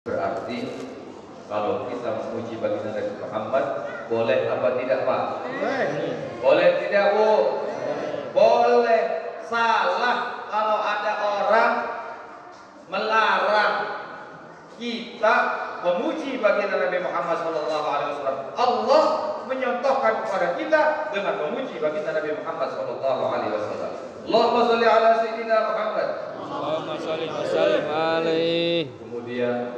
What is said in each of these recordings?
Berarti kalau kita memuji baginda Nabi Muhammad, boleh apa tidak, Pak? Boleh tidak, Bu? Boleh. Salah kalau ada orang melarang kita memuji baginda Nabi Muhammad SAW. Allah menyontohkan kepada kita dengan memuji baginda Nabi Muhammad SAW. Allahumma sholli ala sayyidina Muhammad. Allahumma sholli wa sallim alaihi. Kemudian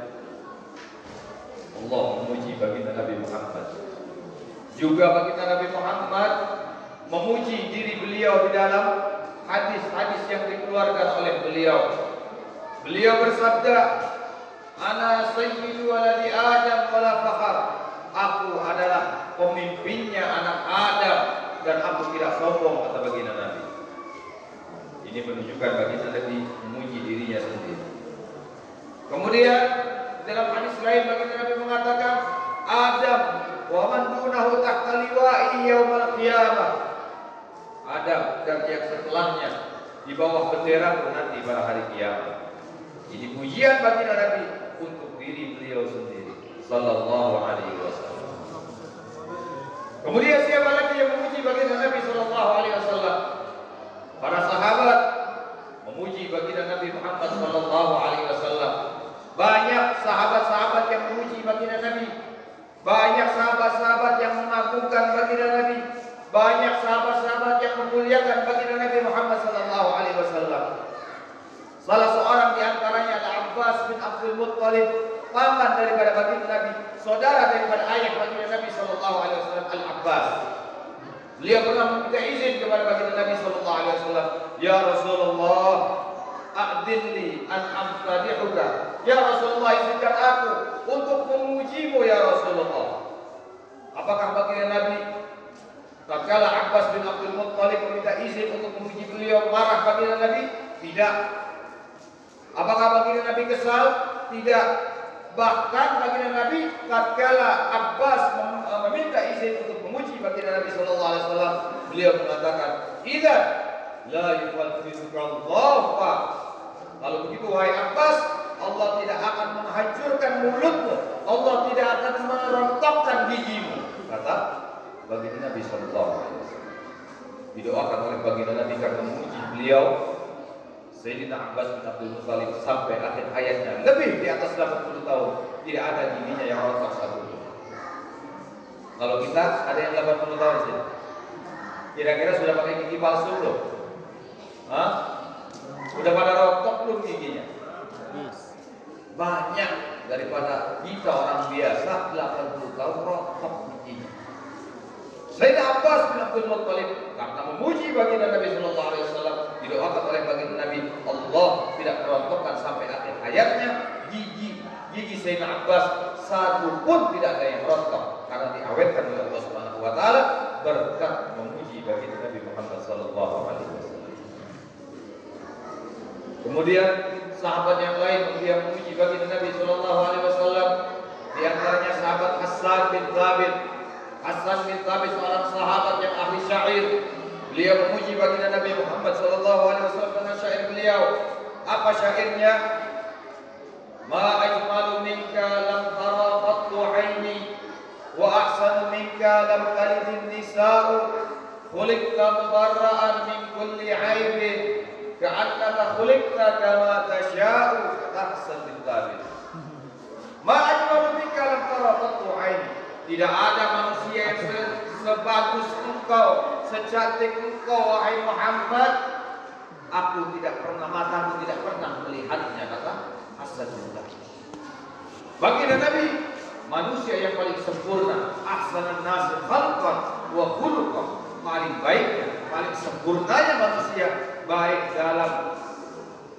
Allah memuji baginda Nabi Muhammad. Juga baginda Nabi Muhammad memuji diri beliau di dalam hadis-hadis yang dikeluarkan oleh beliau. Beliau bersabda, "Ana sayyidu waladi Adam wala fakhar." Aku adalah pemimpinnya anak Adam dan aku tidak sombong, kata baginda Nabi. Ini menunjukkan baginda Nabi memuji dirinya sendiri. Kemudian dalam hadis lain baginda Nabi mengatakan, Adam wa man dunahu tahta liwa'i yaumal qiyamah. Adam dan yang setelahnya di bawah bendera nanti pada hari kiamat. Ini pujian baginda Nabi untuk diri beliau sendiri sallallahu alaihi wasallam. Kemudian siapa lagi yang memuji baginda Nabi sallallahu alaihi wasallam? Para sahabat memuji baginda Nabi Muhammad sallallahu alaihi wasallam. Banyak sahabat-sahabat yang memuji baginda Nabi. Banyak sahabat-sahabat yang mengagungkan baginda Nabi. Banyak sahabat-sahabat yang memuliakan baginda Nabi Muhammad sallallahu alaihi wasallam. Salah seorang di antaranya adalah Abbas bin Abdul Muttalib, paman daripada baginda Nabi, saudara daripada ayah baginda Nabi sallallahu alaihi wasallam, Al-Abbas. Beliau pernah meminta izin kepada baginda Nabi sallallahu alaihi wasallam, "Ya Rasulullah, a'dinli an amtadihuka." Ya Rasulullah, izinkan aku untuk memujimu ya Rasulullah. Apakah baginda Nabi tatkala Abbas bin Abdul Muttalib meminta izin untuk memuji beliau marah baginda Nabi? Tidak. Apakah baginda Nabi kesal? Tidak. Bahkan baginda Nabi tatkala Abbas meminta izin untuk memuji baginda Nabi sallallahu alaihi wasallam, beliau mengatakan, "Idza la yuqaddiruka Allah." Kalau begitu wahai Abbas, Allah tidak akan menghancurkan mulutmu, Allah tidak akan merontokkan gigimu, kata baginda Nabi sallallahu alaihi wasallam. Didoakan oleh baginda Nabi karena memuji beliau Sayyidina Abbas bin Abdul Muttalib sampai akhir hayatnya, lebih di atas 80 tahun, tidak ada giginya yang rontok satu. Kalau kita ada yang 80 tahun sih, kira-kira sudah pakai gigi palsu belum? Hah? Sudah pada rontok belum giginya? Banyak daripada kita orang biasa 80 tahun rontok giginya. Sayyidina Abbas bin Abdul Muttalib karena memuji baginda Nabi sallallahu alaihi wasallam, didoakan oleh baginda Nabi, Allah tidak merontokkan sampai akhir hayatnya gigi Sayyidina Abbas satu pun tidak ada yang rontok karena diawetkan oleh Allah Subhanahu wa taala berkat memuji baginda Nabi Muhammad sallallahu alaihi wasallam. Kemudian sahabat yang lain yang memuji baginda Nabi sallallahu alaihi wasallam, di antaranya sahabat Hasan bin Thabit. Hasan bin Thabit seorang sahabat yang ahli syair. Beliau memuji baginda Nabi Muhammad sallallahu alaihi wasallam dengan syair beliau. Apa syairnya? Ma ajmalu minka lam tara qattu aini wa ahsanu minka lam talidin nisa'u khuliqta mubarra'an min kulli 'aibin ka'annaka khuliqta kama tasha'u, kata Hasan bin Thabit. Ma ajmalu minka lam tara qattu aini. Tidak ada manusia yang sebagus engkau, secantik engkau wahai Muhammad. Aku tidak pernah, mataku tidak pernah melihatnya, kata Hasan bin Thabit. Baginda Nabi manusia yang paling sempurna, ahsanan nas khalqan wa khuluqan, paling baiknya, paling sempurnanya manusia, baik dalam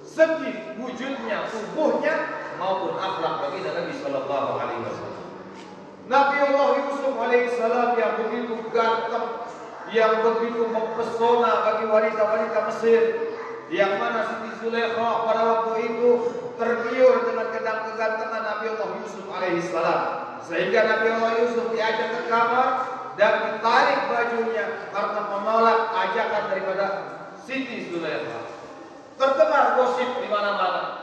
segi wujudnya, tubuhnya maupun akhlak baginda Nabi sallallahu alaihi wasallam. Nabi Allah Yusuf alaihissalam yang begitu ganteng, yang begitu mempesona bagi wanita-wanita Mesir, yang mana Siti Zulaikha pada waktu itu tergiur dengan kegantengan Nabi Allah Yusuf alaihissalam, sehingga Nabi Allah Yusuf diajak ke kamar dan ditarik bajunya karena menolak ajakan daripada Siti Zulaikha. Terdengar gosip di mana-mana.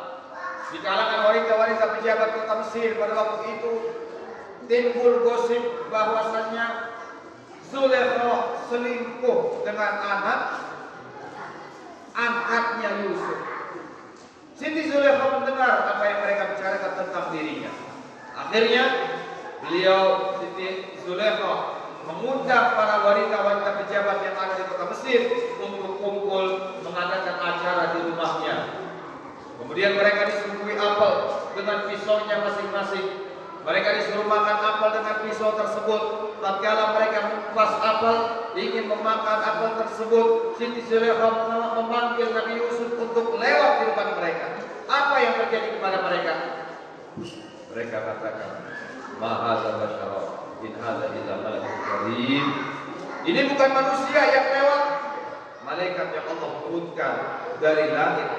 Di kalangan wanita-wanita pejabat kota Mesir pada waktu itu timbul gosip bahwasannya Zulaikha selingkuh dengan anak angkatnya Yusuf. Siti Zulaikha mendengar apa yang mereka bicarakan tentang dirinya. Akhirnya beliau Siti Zulaikha mengundang para wanita-wanita pejabat yang ada di kota Mesir untuk kumpul mengadakan acara di rumahnya. Kemudian mereka disuguhi apel dengan pisaunya masing-masing. Mereka disuruh makan apel dengan pisau tersebut. Tatkala mereka mengupas apel, ingin memakan apel tersebut, Siti Zulaikha memanggil Nabi Yusuf untuk lewat di depan mereka. Apa yang terjadi kepada mereka? Mereka katakan, "Ma hadza basyara, in hadza illa malakun karim." Ini bukan manusia yang lewat, malaikat yang Allah turunkan dari langit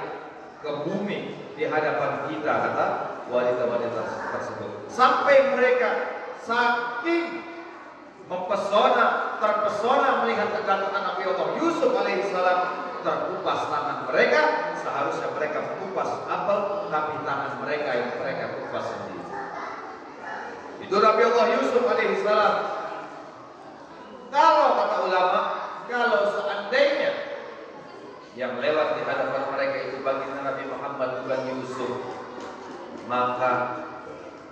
ke bumi di hadapan kita, kata wanita-wanita tersebut. Sampai mereka saking terpesona melihat kedatangan Nabi Allah Yusuf alaihissalam, terkupas tangan mereka. Seharusnya mereka mengupas apel, tapi tangan mereka yang mereka kupas sendiri. Itu Nabi Allah Yusuf alaihissalam. Kalau kata ulama, kalau seandainya yang lewat di hadapan mereka itu baginda Nabi Muhammad bukan Yusuf, maka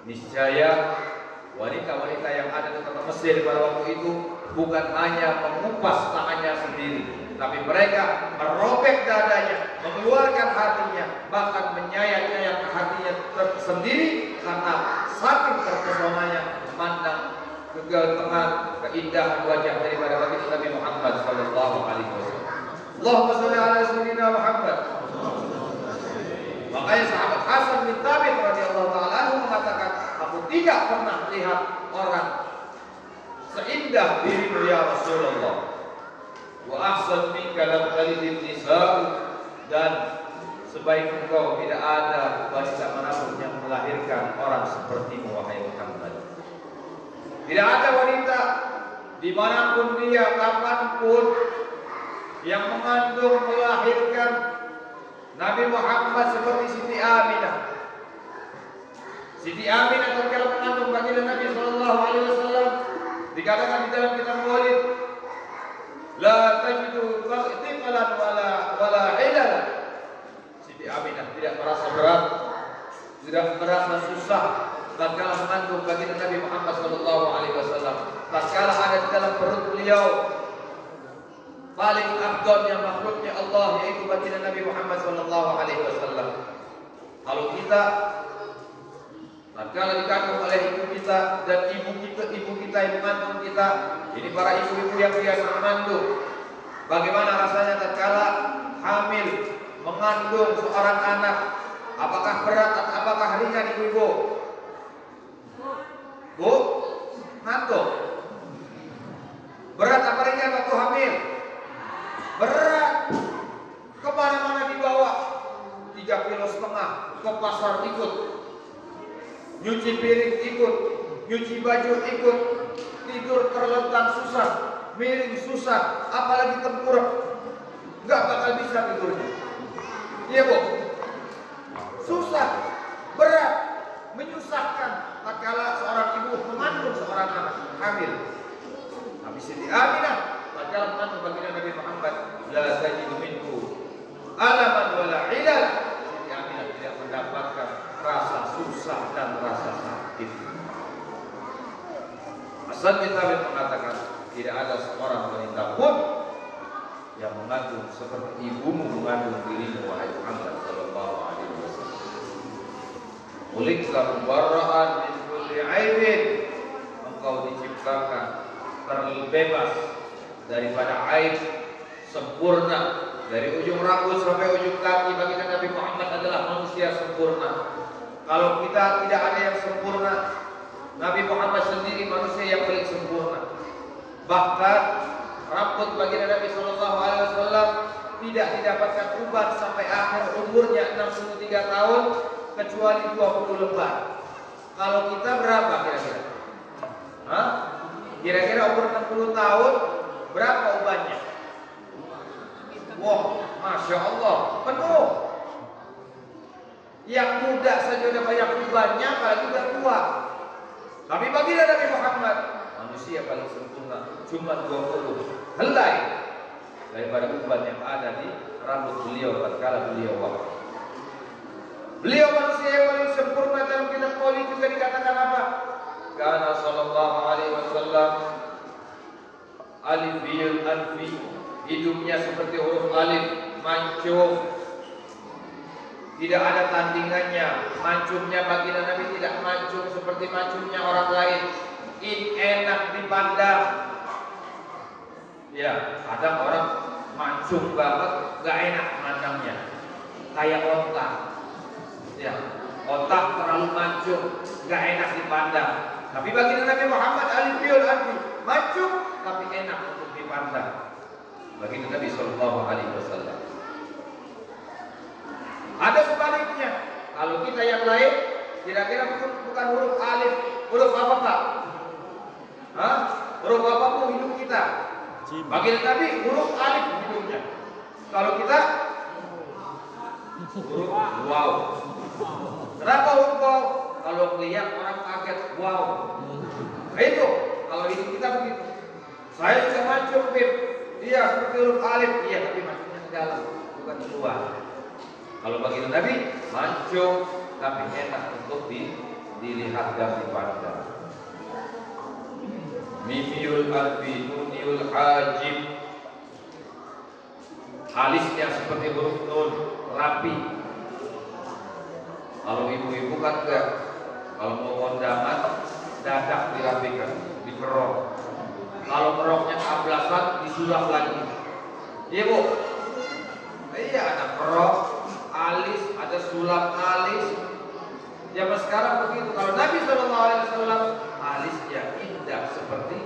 niscaya wanita-wanita yang ada di kota Mesir pada waktu itu bukan hanya mengupas tangannya sendiri, tapi mereka merobek dadanya, mengeluarkan hatinya, bahkan menyayat-nyayat hatinya tersendiri karena saking terpesonanya memandang kegantengan, keindahan wajah daripada baginda Nabi Muhammad sallallahu alaihi wasallam. Allahumma shalli ala sayyidina Muhammad. Makanya sahabat Hasan bin Thabit radhiyallahu taala anhu mengatakan, aku tidak pernah melihat orang seindah dirimu ya Rasulullah. Wa ahsan minka lam talidin nisa'u, dan sebaik engkau tidak ada wanita manapun yang melahirkan orang sepertimu wahai Muhammad. Tidak ada wanita dimanapun dia, kapanpun, yang mengandung melahirkan Nabi Muhammad seperti Siti Aminah. Siti Aminah tatkala mengandung baginda Nabi sallallahu alaihi wasallam, dikatakan di dalam kitab Maulid, la tajidu thiqalan wala ilal. Siti Aminah tidak merasa berat, tidak merasa susah tatkala mengandung baginda Nabi Muhammad sallallahu alaihi wasallam. Tatkala ada di dalam perut beliau paling afdalnya makhluknya Allah, yaitu baginda Nabi Muhammad sallallahu alaihi wasallam. Kalau kita tatkala dikandung oleh ibu kita dan ibu kita yang mengandung kita, ini para ibu-ibu yang biasa mengandung, bagaimana rasanya tatkala hamil mengandung seorang anak? Apakah berat atau apakah ringan ibu-ibu? Bu, ngantuk. Berat apa ringan waktu hamil? Berat. Kemana-mana dibawa, 3,5 kilo ke pasar ikut, nyuci piring ikut, nyuci baju ikut, tidur terlentang susah, miring susah, apalagi tengkurap, nggak bakal bisa tidurnya. Iya bu, susah, berat, menyusahkan tatkala seorang ibu mengandung seorang anak hamil. Tapi Siti Aminah tatkala mengandung baginda Nabi Muhammad, la tajidu minhu alaman wala ilal. Siti Aminah tidak mendapatkan rasa susah dan rasa sakit. Hasan bin Thabit mengatakan, tidak ada seorang wanita pun yang mengandung seperti ibumu mengandung dirimu wahai Muhammad sallallahu alaihi wasallam. Ulikta mubarra'an min kulli aibin, engkau diciptakan terbebas daripada aib, sempurna. Dari ujung rambut sampai ujung kaki baginda Nabi Muhammad adalah manusia sempurna. Kalau kita tidak ada yang sempurna, Nabi Muhammad sendiri manusia yang paling sempurna. Bahkan rambut baginda Nabi sallallahu alaihi wasallam tidak didapatkan uban sampai akhir umurnya 63 tahun kecuali 20 lembar. Kalau kita berapa kira-kira? Hah? Kira-kira umur 60 tahun berapa ubannya? Wah, Masya Allah, penuh. Yang muda saja udah banyak ubannya, apalagi udah tua. Tapi baginda Nabi Muhammad, manusia paling sempurna, cuma 20 helai daripada uban yang ada di rambut beliau tatkala beliau wafat. Beliau manusia yang paling sempurna. Dalam kitab Qauli juga dikatakan apa? Kana sallallahu alaihi wasallam alifiyul anfi, hidungnya seperti huruf alif, mancung, tidak ada tandingannya. Mancungnya baginda Nabi tidak mancung seperti mancungnya orang lain. Enak dipandang. Ya, kadang orang mancung banget, gak enak mandangnya, kayak otak. Ya, otak terlalu mancung, gak enak dipandang. Tapi baginda Nabi Muhammad alifiyul anfi, mancung tapi enak untuk dipandang. Baginda Nabi Sallallahu Alaihi Wasallam. Ada sebaliknya. Kalau kita yang lain, kira-kira bukan huruf alif, huruf apa Pak? Hah? Huruf apa pun hidup kita? Baginda Nabi huruf alif hidungnya. Kalau kita huruf wow. Kenapa huruf wow? Kalau lihat orang kaget wow. Nah, itu kalau hidup kita begitu. Saya bisa mancung, Bib. Iya seperti huruf alif, iya tapi mancungnya ke dalam, bukan keluar. Kalau baginda Nabi mancung tapi enak untuk dilihat dan dipandang. Mimiul alfi nuniul hajib, alisnya seperti huruf nun, rapi. Kalau ibu-ibu kan enggak, kalau mau kondangan dadak dirapikan, dikerok. Kalau keroknya ablasan disulap lagi. Iya Bu? Iya, ada kerok, alis, ada sulap alis. Zaman sekarang begitu. Kalau Nabi SAW alisnya indah seperti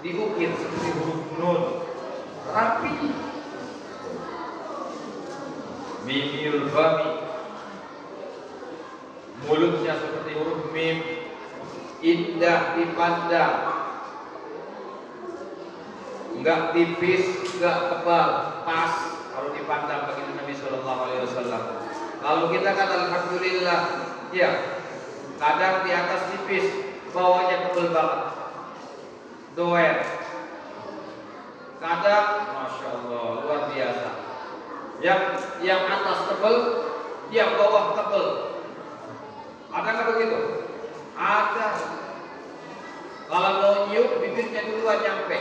diukir seperti huruf nun, rapi. Mimiul fami, mulutnya seperti huruf mim, indah dipandang, enggak tipis, enggak tebal, pas kalau dipandang baginda Nabi Sallallahu Alaihi Wasallam. Kalau kita kata alhamdulillah, ya kadang di atas tipis, bawahnya tebal banget, doer. Kadang, masya Allah, luar biasa. Yang atas tebal, yang bawah tebal. Ada nggak begitu? Ada. Kalau mau nyium, bibirnya duluan nyampe.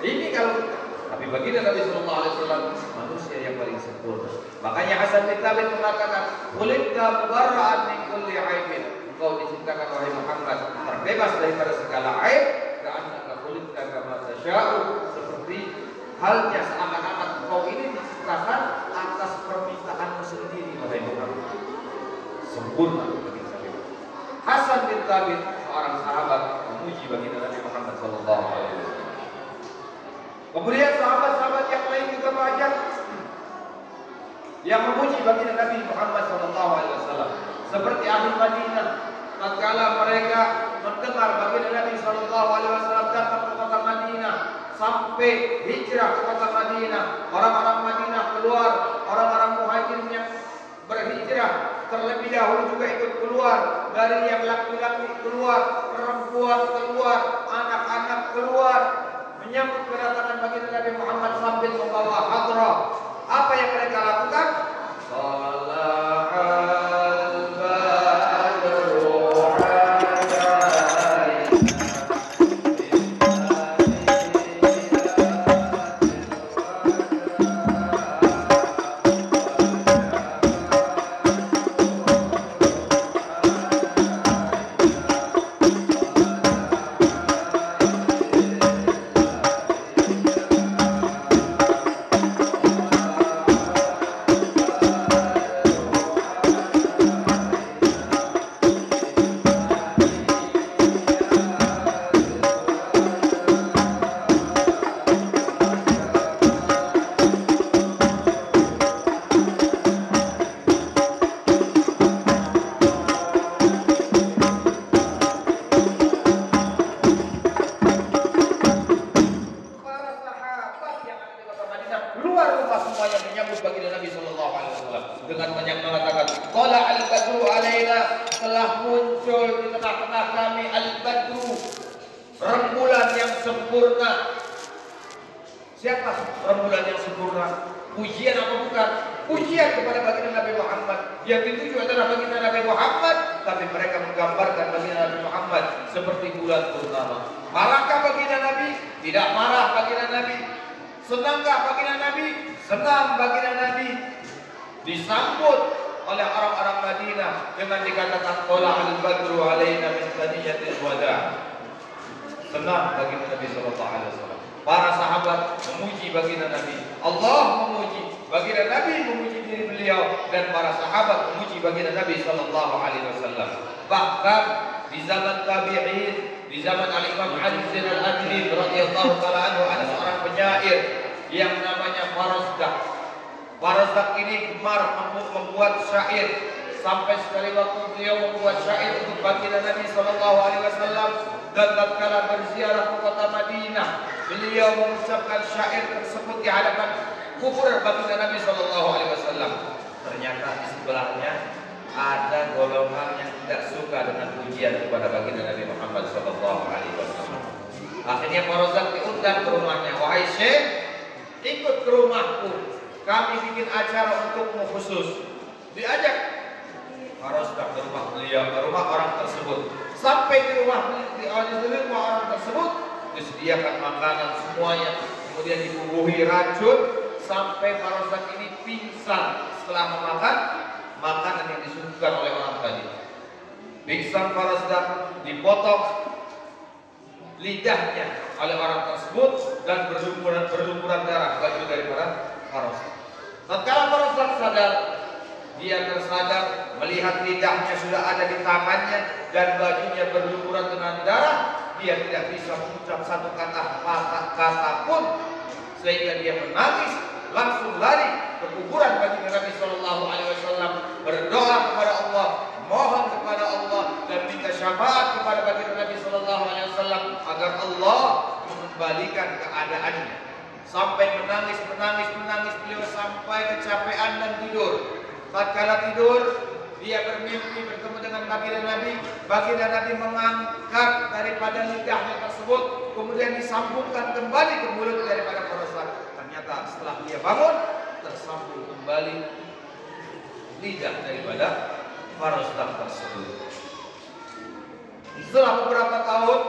Ini kalau kita. Tapi baginda Nabi Sallallahu Alaihi Wasallam manusia yang paling sempurna. Makanya Hasan bin Thabit mengatakan, "Khuliqta mubarra'an min kulli aibin." Engkau diciptakan wahai Muhammad terbebas daripada segala aib. Ka'annaka khuliqta kama tasya'u, seperti halnya seakan-akan engkau ini diciptakan atas permintaanmu sendiri wahai Muhammad. Sempurna baginda Nabi. Hasan bin Thabit seorang sahabat memuji baginda Nabi Muhammad Sallallahu Alaihi Wasallam. Kemudian sahabat-sahabat yang lain juga banyak yang memuji baginda Nabi Muhammad SAW. Seperti ahli Madinah, tatkala mereka mendengar baginda Nabi SAW datang ke kota Madinah, sampai hijrah ke kota Madinah, orang-orang Madinah keluar, orang-orang muhajirin yang berhijrah terlebih dahulu juga ikut keluar. Dari yang laki-laki keluar, perempuan keluar, anak-anak keluar, menyambut kedatangan baginda Nabi Muhammad sambil membawa hadrah. Apa yang mereka lakukan? muncul di tengah-tengah kami al-badru, rembulan yang sempurna. Siapa rembulan yang sempurna? Pujian apa bukan? Pujian kepada baginda Nabi Muhammad. Yang dituju adalah baginda Nabi Muhammad, tapi mereka menggambarkan baginda Nabi Muhammad seperti bulan purnama. Marahkah baginda Nabi? Tidak marah baginda Nabi. Senangkah baginda Nabi? Senang baginda Nabi. Disambut oleh orang-orang Madinah dengan dikatakan qala al-badru alaina min thaniyatil wada. Senang baginda Nabi sallallahu alaihi wasallam. Para sahabat memuji baginda Nabi, Allah memuji baginda Nabi, memuji diri beliau, dan para sahabat memuji baginda Nabi sallallahu alaihi wasallam. Bahkan di zaman tabi'in, di zaman Al-Imam Ali bin Al-Adri radhiyallahu taala anhu, ada seorang penyair yang namanya Farasdak. Farasdak ini gemar membuat syair, sampai sekali waktu beliau membuat syair untuk baginda Nabi sallallahu alaihi wasallam. Dan tatkala berziarah ke kota Madinah, beliau mengucapkan syair tersebut di hadapan kubur baginda Nabi sallallahu alaihi wasallam. Ternyata di sebelahnya ada golongan yang tidak suka dengan pujian kepada baginda Nabi Muhammad sallallahu alaihi wasallam. Akhirnya Farasdak diundang ke rumahnya. Wahai Syekh, ikut ke rumahku. Kami bikin acara untukmu khusus. Diajak Farasdak ke rumah beliau, ke rumah orang tersebut. Sampai di rumah orang tersebut disediakan makanan semuanya, kemudian dibubuhi racun sampai Farasdak ini pingsan setelah memakan makanan yang disuguhkan oleh orang tadi. Pingsan Farasdak, dipotong lidahnya oleh orang tersebut dan berlumuran darah baju daripada Farasdak. Tatkala Farasdak sadar, dia tersadar melihat lidahnya sudah ada di tangannya dan bajunya berlumuran dengan darah. Dia tidak bisa mengucap satu kata pun, sehingga dia menangis, langsung lari ke kuburan baginda Nabi sallallahu alaihi wasallam, berdoa kepada Allah, mohon kepada Allah dan minta syafaat kepada baginda Nabi sallallahu alaihi wasallam agar Allah mengembalikan keadaannya. Sampai menangis beliau sampai kecapean dan tidur. Tatkala tidur, dia bermimpi bertemu dengan baginda Nabi. Baginda Nabi mengangkat daripada lidahnya tersebut, kemudian disambungkan kembali ke mulut daripada Farasdak. Ternyata setelah dia bangun, tersambung kembali lidah daripada Farasdak tersebut. Setelah beberapa tahun,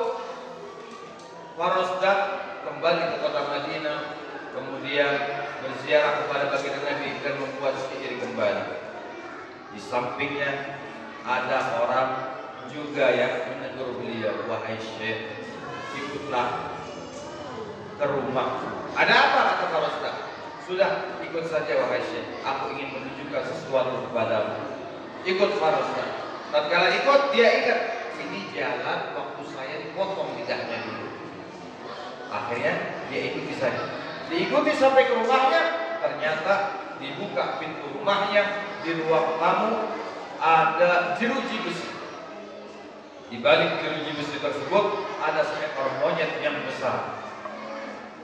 Farasdak kembali ke kota Madinah, kemudian berziarah kepada baginda Nabi dan membuat syair kembali. Di sampingnya ada orang juga yang menegur beliau, wahai Syekh, ikutlah ke rumahku. Ada apa? Kata Farasdak. Sudah, ikut saja wahai Syekh, aku ingin menunjukkan sesuatu kepadamu. Ikut Farasdak. Tatkala ikut, dia ingat ini jalan waktu saya dipotong lidahnya dulu. Akhirnya dia ikuti saja. Diikuti sampai ke rumahnya, ternyata dibuka pintu rumahnya, di ruang tamu ada jeruji besi. Di balik jeruji besi tersebut ada seekor monyet yang besar.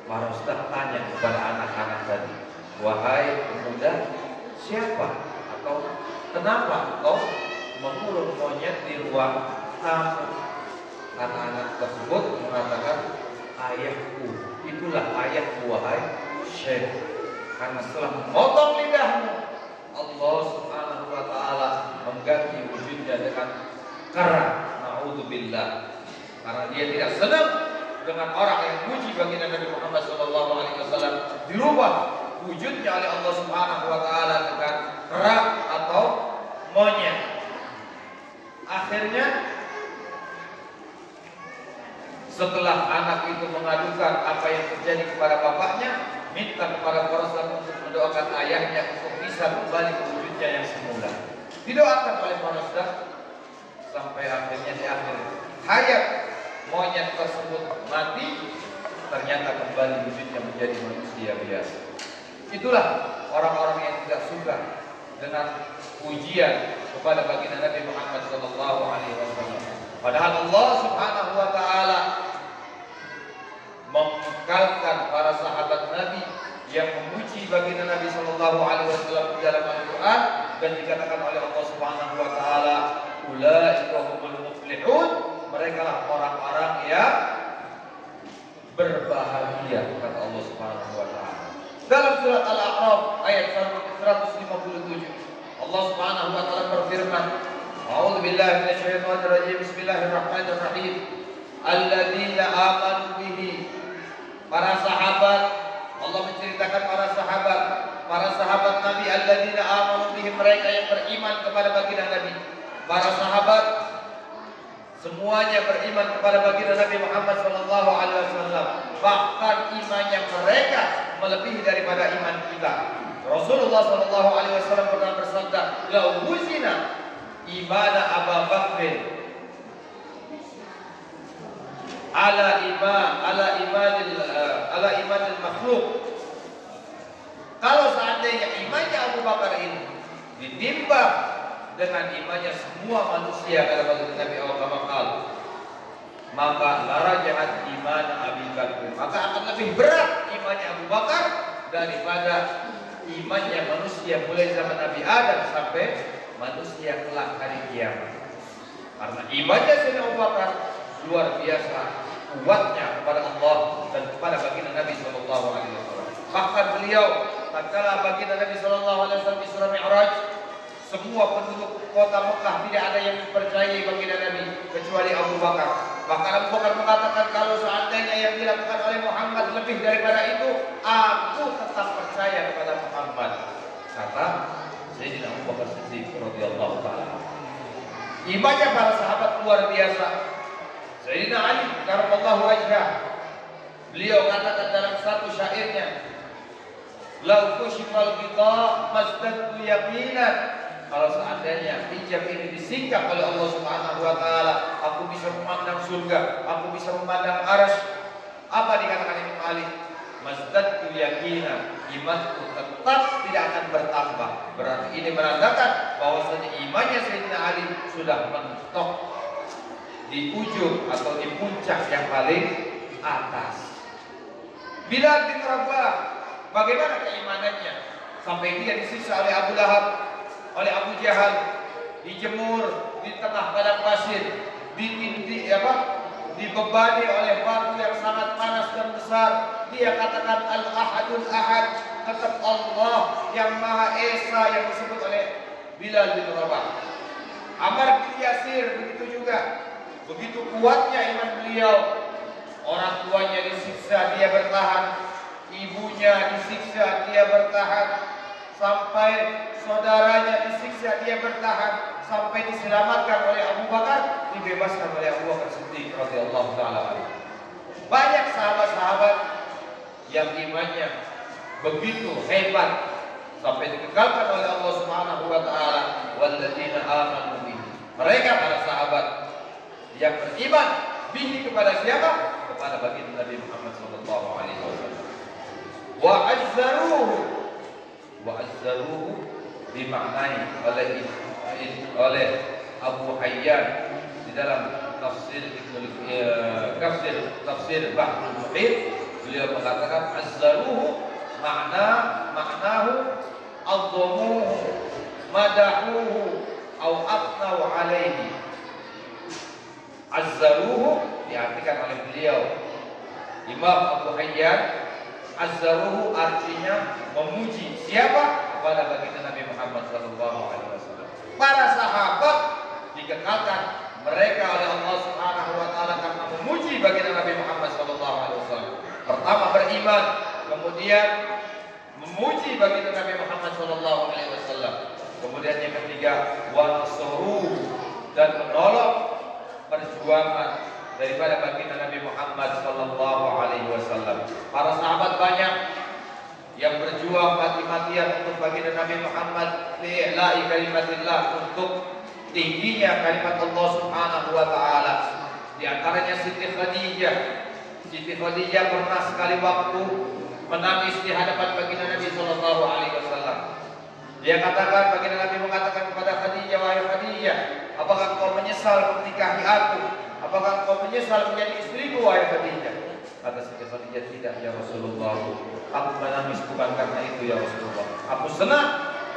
Farasdak tanya kepada anak-anak tadi, wahai pemuda, siapa atau kenapa kau mengurung monyet di ruang tamu? Anak-anak tersebut mengatakan, ayahku, itulah ayahku wahai Syekh. Karena setelah memotong lidahmu, Allah subhanahu wa ta'ala mengganti wujudnya dengan kera. Na'udzubillah. Karena dia tidak senang dengan orang yang puji baginda Nabi Muhammad SAW, dirubah wujudnya oleh Allah subhanahu wa ta'ala dengan kera atau monyet. Akhirnya setelah anak itu mengadukan apa yang terjadi kepada bapaknya, minta kepada Farasdak untuk mendoakan ayahnya untuk bisa kembali ke wujudnya yang semula. Didoakan oleh Farasdak sampai akhirnya di akhir hayat monyet tersebut mati, ternyata kembali wujudnya menjadi manusia biasa. Itulah orang-orang yang tidak suka dengan pujian kepada baginda Nabi Muhammad SAW. Padahal Allah subhanahu wa ta'ala mengekalkan para sahabat Nabi yang memuji baginda Nabi sallallahu alaihi wasallam di dalam Al-Qur'an, dan dikatakan oleh Allah Subhanahu wa taala, ulaika humul muflihun, mereka lah orang-orang yang berbahagia, kata Allah Subhanahu wa taala. Dalam surat Al-A'raf ayat 157, Allah Subhanahu wa taala berfirman, A'udzu billahi minasyaitonir rajim. Bismillahirrahmanirrahim. Alladzina amanu bihi. Para sahabat, Allah menceritakan para sahabat Nabi, alladzina amanu bihi, mereka yang beriman kepada baginda Nabi. Para sahabat semuanya beriman kepada baginda Nabi Muhammad sallallahu alaihi wasallam. Bahkan imannya mereka melebihi daripada iman kita. Rasulullah sallallahu alaihi wasallam pernah bersabda, "La wuzina imana Abu Bakr ala imanil makhluk." Kalau seandainya imannya Abu Bakar ini ditimbang dengan imannya semua manusia, kata baginda Nabi Muhammad, maka larajahat iman Abi Bakar, maka akan lebih berat imannya Abu Bakar daripada imannya manusia mulai zaman Nabi Adam sampai manusia kelak hari kiamat. Karena imannya Sayyidina Abu Bakar luar biasa kuatnya kepada Allah dan kepada baginda Nabi sallallahu alaihi wasallam. Bahkan beliau tatkala baginda Nabi sallallahu alaihi wasallam Isra Mi'raj, semua penduduk kota Mekah tidak ada yang mempercayai baginda Nabi kecuali Abu Bakar. Bahkan Abu Bakar mengatakan, kalau seandainya yang dilakukan oleh Muhammad lebih daripada itu, aku tetap percaya kepada Muhammad. Kata Sayyidina Abu Bakar Siddiq radhiyallahu taala. Imannya para sahabat luar biasa. Sayyidina Ali karramallahu wajhah, beliau katakan dalam satu syairnya, "Lau kushifal ghita mazdadtu yaqinan." Kalau seandainya hijab ini disingkap oleh Allah Subhanahu wa taala, aku bisa memandang surga, aku bisa memandang arsy. Apa dikatakan Imam Ali? Mazdadtu yaqinan, imanku tetap tidak akan bertambah. Berarti ini menandakan bahwasanya imannya Sayyidina Ali sudah mentok di ujung atau di puncak yang paling atas. Bilal bin Rabah, bagaimana keimanannya sampai dia disiksa oleh Abu Lahab, oleh Abu Jahal, dijemur di tengah padang pasir, dibebani oleh batu yang sangat panas dan besar. Dia katakan Al-Ahadul Ahad, tetap Allah yang Maha Esa yang disebut oleh Bilal bin Rabah. Ammar bin Yasir begitu juga. Begitu kuatnya iman beliau. Orang tuanya disiksa, dia bertahan. Ibunya disiksa, dia bertahan. Sampai saudaranya disiksa, dia bertahan. Sampai diselamatkan oleh Abu Bakar, dibebaskan oleh Abu Bakar Siddiq radhiyallahu taala. Banyak sahabat-sahabat yang imannya begitu hebat sampai dikekalkan oleh Allah Subhanahu wa taala, walladzina amanu bihi. Mereka para sahabat yang beriman bihi kepada siapa? Kepada baginda Nabi Muhammad sallallahu alaihi wasallam. Wa azzaruhu dimaknai oleh Abu Hayyan di dalam tafsir Bahrul Muhit. Beliau mengatakan azzaruhu maknahu azzamuhu madahuhu au atnau alaihi. Azzaruhu diartikan oleh beliau Imam Abu Hayyan, azzaruhu artinya memuji siapa? Kepada baginda Nabi Muhammad sallallahu alaihi wasallam. Para sahabat dikekalkan mereka oleh Allah Subhanahu wa taala karena memuji baginda Nabi Muhammad sallallahu alaihi wasallam. Pertama beriman, kemudian memuji baginda Nabi Muhammad sallallahu alaihi wasallam. Kemudian yang ketiga wa nasruhu, dan menolong perjuangan daripada baginda Nabi Muhammad sallallahu alaihi wasallam. Para sahabat banyak yang berjuang mati-matian untuk baginda Nabi Muhammad, li'ila'i kalimatillah, untuk tingginya kalimat Allah Subhanahu wa taala. Di antaranya Siti Khadijah. Siti Khadijah pernah sekali waktu menangis di hadapan baginda Nabi sallallahu alaihi wasallam. Dia katakan, baginda Nabi mengatakan kepada Khadijah, "Wahai Khadijah, apakah kau menyesal menikahi aku? Apakah kau menyesal menjadi istriku, wahai Khadijah?" Kata Siti Khadijah, "Tidak ya Rasulullah, aku menangis bukan karena itu ya Rasulullah. Aku senang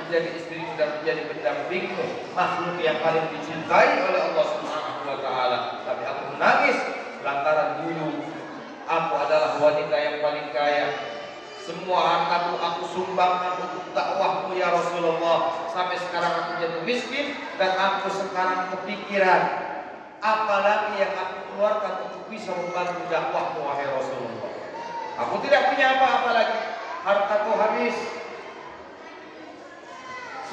menjadi istrimu dan menjadi pendampingmu, makhluk yang paling dicintai oleh Allah Subhanahu wa taala. miskin dan aku sekarang kepikiran apalagi yang aku keluarkan untuk bisa membantu dakwahmu wahai Rasulullah. Aku tidak punya apa-apa lagi, hartaku habis,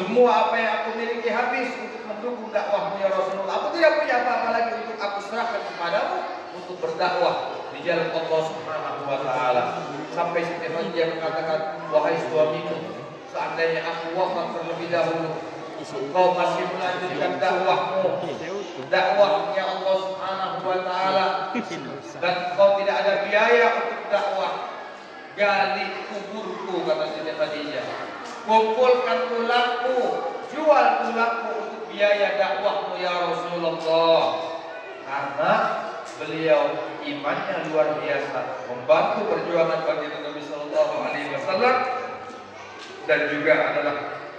semua apa yang aku miliki habis untuk mendukung dakwahmu ya Rasulullah. Aku tidak punya apa-apa lagi untuk aku serahkan kepadamu untuk berdakwah di jalan Allah Subhanahu wa taala. Sampai Stefan dia mengatakan, wahai suamiku, seandainya aku wafat terlebih dahulu, kau masih melanjutkan dakwahmu, dakwahnya Allah Subhanahu wa taala, dan kau tidak ada biaya untuk dakwah, gali kuburku, kata Siti Khadijah, kumpulkan tulangku, jual tulangku untuk biaya dakwahmu ya Rasulullah. Karena beliau imannya luar biasa, membantu perjuangan baginda Nabi Sallallahu Alaihi Wasallam, dan juga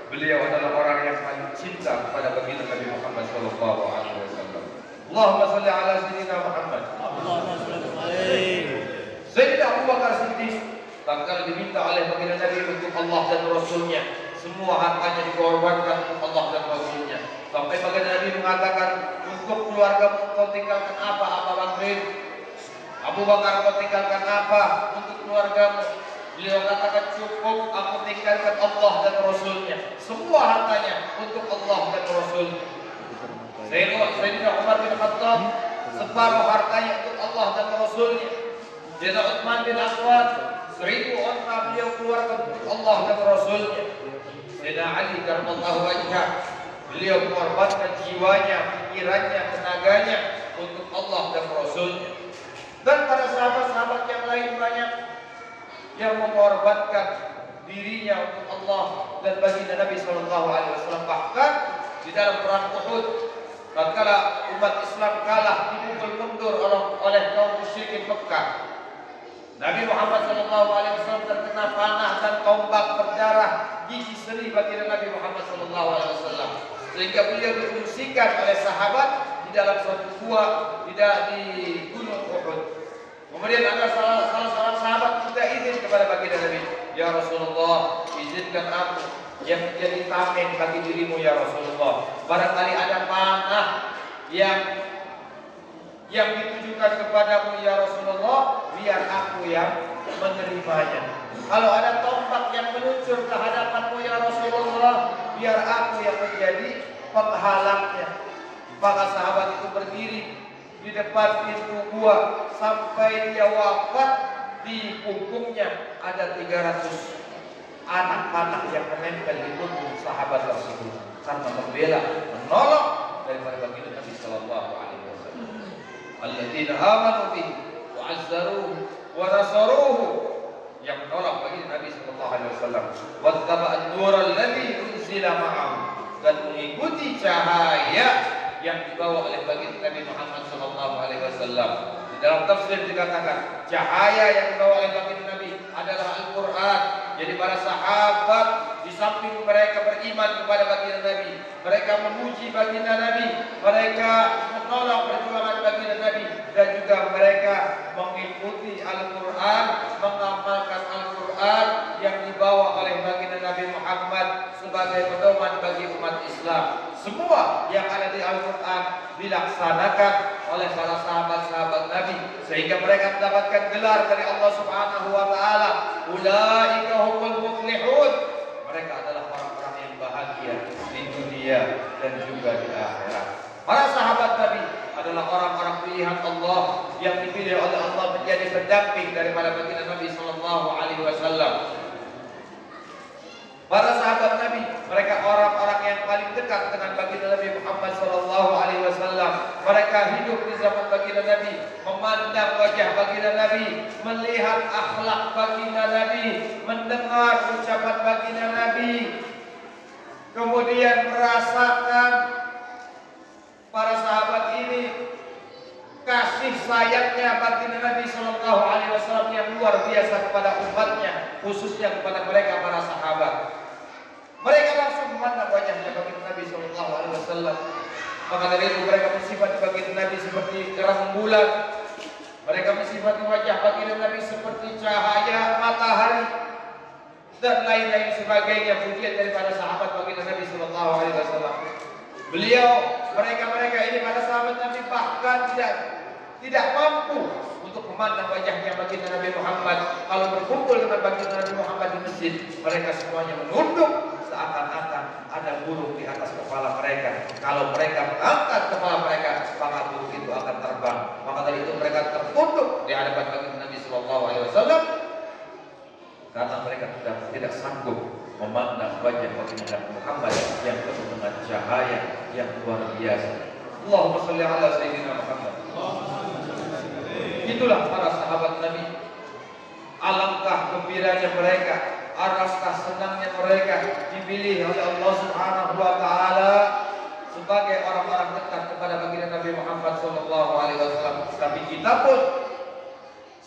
beliau adalah orang yang paling cinta kepada baginda Nabi Muhammad Sallallahu Alaihi Wasallam. Allahumma salli ala Sayyidina Muhammad. Sayyidina Abu Bakar Siddiq tatkala diminta oleh baginda Nabi untuk Allah dan Rasulnya, semua hartanya dikorbankan untuk Allah dan Rasulnya. Sampai baginda Nabi mengatakan, untuk keluarga kau tinggalkan apa Abu Bakar? Abu Bakar, kau tinggalkan apa untuk keluargamu? Beliau katakan, cukup aku tinggalkan Allah dan Rasulnya, semua hartanya untuk Allah dan Rasulnya. Sayyidina Umar bin Khattab, separuh hartanya untuk Allah dan Rasulnya. Sayyidina Utsman bin Affan, 1000 unta beliau keluarkan untuk Allah dan Rasulnya. Sayyidina Ali karramallahu wajhah, beliau mengorbankan jiwanya, pikirannya, tenaganya untuk Allah dan Rasulnya. Dan para sahabat-sahabat yang lain banyak yang mengorbankan dirinya untuk Allah dan baginda Nabi Sallallahu Alaihi Wasallam. Bahkan di dalam perang Uhud, tatkala umat Islam kalah, dipukul mundur oleh kaum musyrikin Mekah, Nabi Muhammad Sallallahu Alaihi Wasallam terkena panah dan tombak berdarah, gigi seri baginda Nabi Muhammad Sallallahu Alaihi Wasallam, sehingga beliau diungsikan oleh sahabat di dalam suatu gua di Gunung Uhud. Kemudian ada salah seorang sahabat minta izin kepada baginda Nabi, ya Rasulullah, izinkan aku yang menjadi tameng bagi dirimu ya Rasulullah. Barangkali ada panah yang ditujukan kepadamu ya Rasulullah, biar aku yang menerimanya. Kalau ada tombak yang meluncur ke hadapanmu ya Rasulullah, biar aku yang menjadi penghalangnya. Maka sahabat itu berdiri di depan pintu gua sampai dia wafat. Di punggungnya ada 300 anak panah yang menempel di punggung sahabat tersebut karena membela, menolong daripada baginda Nabi Sallallahu Alaihi Wasallam. Alladzina amanu bihi wa azzaruhu wa nasaruhu, yang menolong baginda Nabi Sallallahu Alaihi Wasallam. Wattaba'an nural ladzi unzila ma'ahu, dan mengikuti cahaya yang dibawa oleh baginda Nabi Muhammad Sallallahu Alaihi Wasallam. Di dalam tafsir dikatakan cahaya yang dibawa oleh baginda Nabi adalah Al-Quran. Jadi para sahabat di samping mereka beriman kepada baginda Nabi, mereka memuji baginda Nabi, mereka menolong perjuangan baginda Nabi, dan juga mereka mengikuti Al-Quran, mengamalkan Al-Quran yang dibawa oleh baginda Nabi Muhammad sebagai pedoman bagi umat Islam. Semua yang ada di Al-Quran dilaksanakan oleh para sahabat-sahabat Nabi, sehingga mereka mendapatkan gelar dari Allah Subhanahu wa taala, ulaika humul muflihun. Mereka adalah orang-orang yang bahagia di dunia dan juga di akhirat. Para sahabat Nabi adalah orang-orang pilihan Allah yang dipilih oleh Allah menjadi pendamping daripada baginda Nabi Sallallahu Alaihi Wasallam. Para sahabat Nabi, mereka orang-orang yang paling dekat dengan baginda Nabi Muhammad Sallallahu Alaihi Wasallam. Mereka hidup di zaman baginda Nabi, memandang wajah baginda Nabi, melihat akhlak baginda Nabi, mendengar ucapan baginda Nabi, kemudian merasakan para sahabat ini kasih sayangnya baginda Nabi Sallallahu Alaihi Wasallam yang luar biasa kepada umatnya, khususnya kepada mereka para sahabat. Mereka langsung memandang wajahnya baginda Nabi Sallallahu Alaihi Wasallam. Maka dari itu mereka mensifati baginda Nabi seperti terang bulan. Mereka mensifati wajah baginda Nabi seperti cahaya matahari dan lain-lain sebagainya, pujian daripada sahabat baginda Nabi Sallallahu Alaihi Wasallam. Beliau, mereka ini para sahabat Nabi bahkan tidak mampu untuk memandang wajahnya baginda Nabi Muhammad. Kalau berkumpul dengan baginda Nabi Muhammad di masjid, mereka semuanya menunduk seakan-akan ada burung di atas kepala mereka. Kalau mereka mengangkat kepala mereka, maka burung itu akan terbang. Maka dari itu mereka tertunduk di hadapan baginda Nabi Sallallahu Alaihi Wasallam karena mereka tidak sanggup memandang wajah baginda Nabi Muhammad yang penuh dengan cahaya yang luar biasa. Allahumma sholli ala sayyidina Muhammad. Itulah para sahabat Nabi. Alangkah gembiranya mereka, alangkah senangnya mereka dipilih oleh Allah Subhanahu wa taala sebagai orang-orang dekat kepada baginda Nabi Muhammad sallallahu alaihi wasallam. Tapi kita pun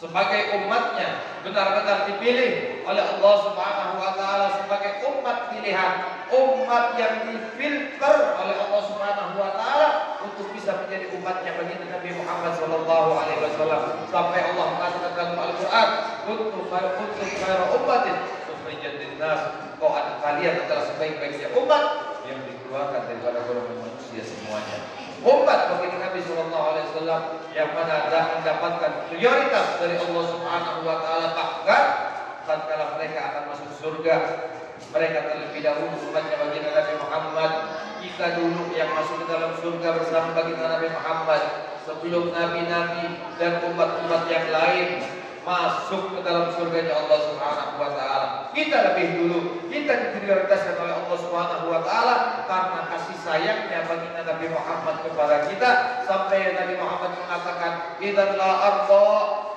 sebagai umatnya benar-benar dipilih oleh Allah Subhanahu wa taala sebagai umat pilihan, umat yang difilter oleh Allah Subhanahu wa taala untuk bisa menjadi umatnya baginda Nabi Muhammad sallallahu alaihi wasallam. Sampai Allah mengatakan dalam Al-Qur'an, "Kuntum khairu ummatin ukhrijat lin-nas." Kalian adalah sebaik-baiknya umat yang dikeluarkan daripada golongan manusia semuanya. Umat baginda Nabi sallallahu alaihi wasallam yang mana mendapatkan prioritas dari Allah Subhanahu wa taala, bahkan tatkala mereka akan masuk surga, mereka terlebih dahulu umatnya baginda Nabi Muhammad. Kita dulu yang masuk ke dalam surga bersama baginda Nabi Muhammad sebelum nabi-nabi dan umat-umat yang lain masuk ke dalam surganya Allah Subhanahu wa taala. Kita lebih dulu, kita diprioritaskan oleh Allah Subhanahu wa taala karena kasih sayangnya baginda Nabi Muhammad kepada kita, sampai Nabi Muhammad mengatakan, "Idzan la arda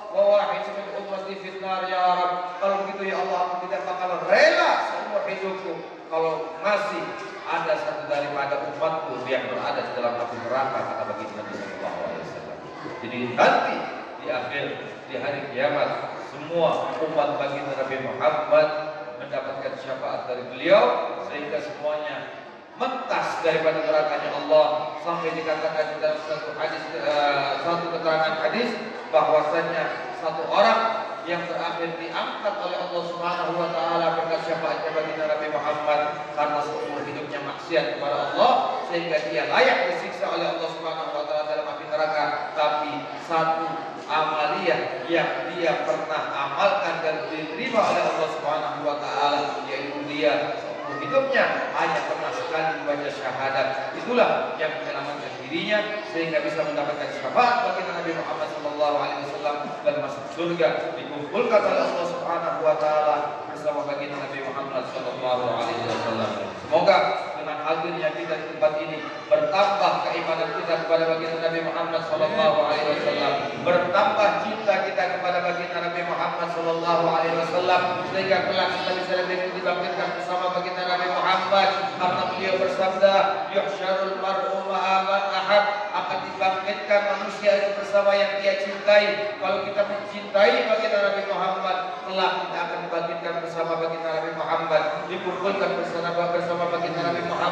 wa wahid min ummati fil nar ya Rabb." Kalau begitu ya Allah, aku tidak bakal rela seumur hidupku kalau masih ada satu daripada umatku yang berada di dalam api neraka, kata baginda Nabi sallallahu alaihi wasallam. Jadi nanti di akhir, di hari kiamat, semua umat baginda Nabi Muhammad mendapatkan syafaat dari beliau sehingga semuanya mentas daripada nerakanya Allah. Sampai dikatakan di dalam satu hadis, satu keterangan hadis, bahwasanya satu orang yang terakhir diangkat oleh Allah Subhanahu wa taala berkat syafaatnya baginda Nabi Muhammad karena seumur hidupnya maksiat kepada Allah sehingga dia layak disiksa oleh Allah Subhanahu wa taala dalam api neraka. Tapi satu amaliyah yang dia pernah amalkan dan diterima oleh Allah Subhanahu wa taala, yaitu dia seumur hidupnya hanya pernah sekali membaca syahadat. Itulah yang menyelamatkan dirinya sehingga bisa mendapatkan syafaat baginda Nabi Muhammad sallallahu alaihi wasallam dan masuk surga, dikumpulkan oleh Allah Subhanahu wa taala bersama baginda Nabi Muhammad sallallahu alaihi wasallam. Semoga dengan hadirnya kita di tempat ini bertambah keimanan kita kepada baginda Nabi Muhammad sallallahu alaihi wasallam, bertambah cinta kita kepada baginda Nabi Muhammad sallallahu alaihi wasallam sehingga kelak kita bisa lebih dibangkitkan bersama baginda Nabi Muhammad karena beliau bersabda, "Yuhsyarul mar'u ma'a man ahab." Akan dibangkitkan manusia itu bersama yang dia cintai. Kalau kita mencintai baginda Nabi Muhammad, kelak kita akan dibangkitkan bersama baginda Nabi Muhammad, dikumpulkan bersama baginda Nabi Muhammad.